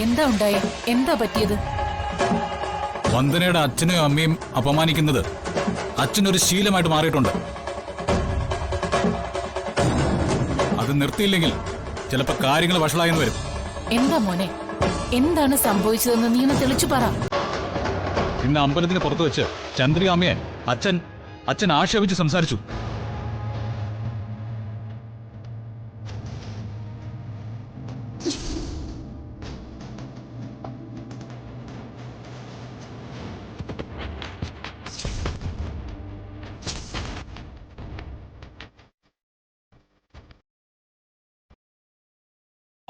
എന്താ ഉണ്ടായി? എന്താ പറ്റിയത്? വന്ദനയുടെ അച്ഛനെയും അമ്മയും അപമാനിക്കുന്നത് അച്ഛനൊരു ശീലമായിട്ട് മാറിയിട്ടുണ്ട്. അത് നിർത്തിയില്ലെങ്കിൽ ചിലപ്പോ കാര്യങ്ങൾ വഷളായെന്ന് വരും. എന്താ മോനെ, എന്താണ് സംഭവിച്ചതെന്ന് നീ ഒന്ന് തെളിച്ചു പറ. ഇന്ന് അമ്പലത്തിന് പുറത്തു വെച്ച് ചന്ദ്രിക അമ്മയെ അച്ഛൻ ആക്ഷേപിച്ച് സംസാരിച്ചു.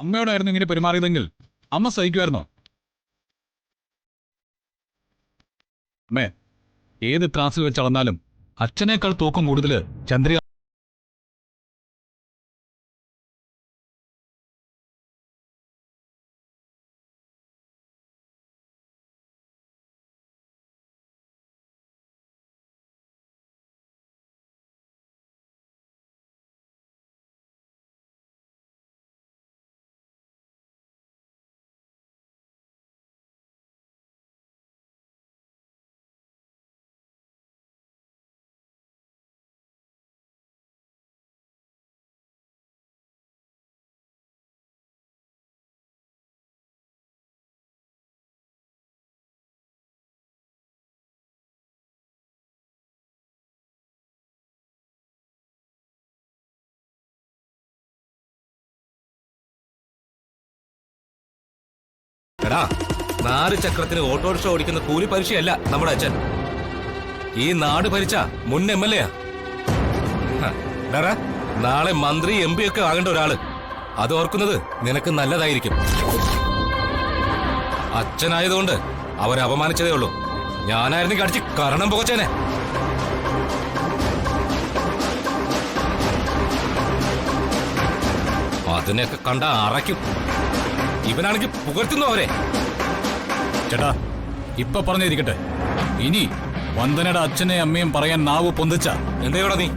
അമ്മയോടായിരുന്നു ഇങ്ങനെ പെരുമാറിയതെങ്കിൽ അമ്മ സഹിക്കുമായിരുന്നോ? അമ്മേ, ഏത് ത്രാസിൽ വെച്ചളന്നാലും അച്ഛനേക്കാൾ തൂക്കം കൂടുതൽ ചന്ദ്രിക. എടാ, 4 ചക്രത്തിന് ഓട്ടോറിക്ഷ ഓടിക്കുന്ന കൂലി പരീക്ഷയല്ല നമ്മുടെ അച്ഛൻ. ഈ നാട് ഭരിച്ച മുൻ MLA. നാളെ മന്ത്രി MP ഒക്കെ ആകേണ്ട ഒരാള്. അത് ഓർക്കുന്നത് നിനക്ക് നല്ലതായിരിക്കും. അച്ഛനായതുകൊണ്ട് അവരെ അപമാനിച്ചതേ ഉള്ളൂ. ഞാനായിരുന്നു കടിച്ച് കരണം പുകച്ചേനെ. അതിനെയൊക്കെ കണ്ട അറയ്ക്കും. ഇവനാണെങ്കിൽ പുകഴ്ത്തുന്നു അവരെ. ചേട്ടാ, ഇപ്പൊ പറഞ്ഞിരിക്കട്ടെ, ഇനി വന്ദനയുടെ അച്ഛനെയും അമ്മയും പറയാൻ നാവ് പൊന്തിച്ച എന്തേടാ നീ?